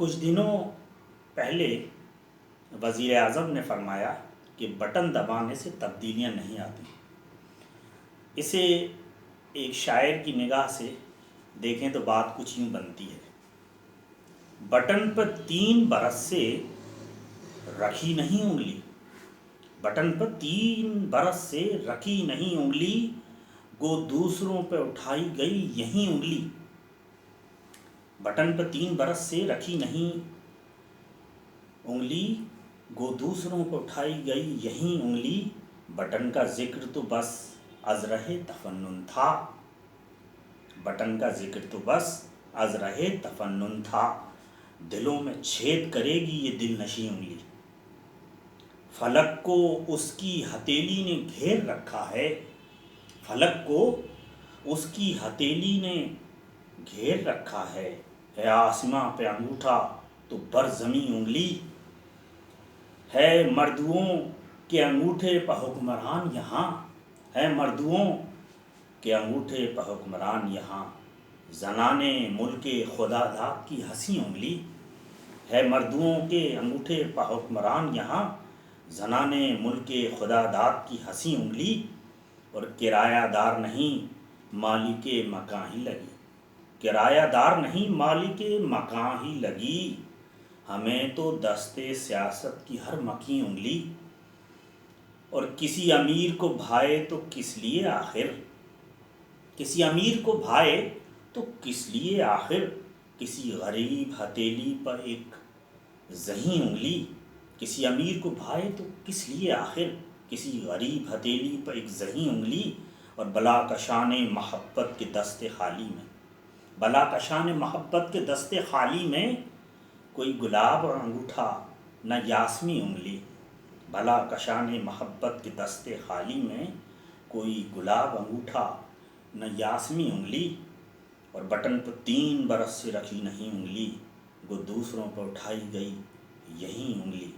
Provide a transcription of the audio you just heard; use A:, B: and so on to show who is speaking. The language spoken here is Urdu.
A: کچھ دنوں پہلے وزیر اعظم نے فرمایا کہ بٹن دبانے سے تبدیلیاں نہیں آتی. اسے ایک شاعر کی نگاہ سے دیکھیں تو بات کچھ یوں بنتی ہے: بٹن پر 3 برس سے رکھی نہیں انگلی، بٹن پر 3 برس سے رکھی نہیں انگلی، گو دوسروں پہ اٹھائی گئی یہی انگلی. بٹن پر 3 برس سے رکھی نہیں انگلی، گو دوسروں پہ اٹھائی گئی یہی انگلی. بٹن کا ذکر تو بس ازرہ تفنن تھا، بٹن کا ذکر تو بس ازرہ تفنن تھا. دلوں میں چھید کرے گی یہ دل نشیں انگلی. فلک کو اس کی ہتھیلی نے گھیر رکھا ہے، فلک کو اس کی ہتھیلی نے گھیر رکھا ہے. ہے آسماں پہ انگوٹھا تو بر زمیں انگلی، ہے مردوؤں کے انگوٹھے پہ حکمران یہاں، ہے مردوؤں کے انگوٹھے پہ حکمران یہاں. زنانِ ملک خدا داد کی ہنسی انگلی، ہے مردوؤں کے انگوٹھے پہ حکمران یہاں. زنانِ ملک خدا داد کی ہنسی انگلی، اور کرایہ دار نہیں مالک مکاں ہی لگی، کرایہ دار نہیں مالک مکاں ہی لگی. ہمیں تو دست سیاست کی ہر مکھی انگلی، اور کسی امیر کو بھائے تو کس لیے آخر، کسی امیر کو بھائے تو کس لیے آخر. کسی غریب ہتھیلی پر ایک زہیں انگلی، کسی امیر کو بھائے تو کس لیے آخر، کسی غریب ہتھیلی پر ایک زہیں انگلی. اور بلا کشان محبت کے دست خالی میں، بلا کشان محبت کے دست خالی میں کوئی گلاب اور انگوٹھا نہ یاسمیں انگلی. بلا کشان محبت کے دست خالی میں کوئی گلاب انگوٹھا نہ یاسمیں انگلی. اور بٹن پر 3 برس سے رکھی نہیں انگلی، وہ دوسروں پر اٹھائی گئی یہی انگلی.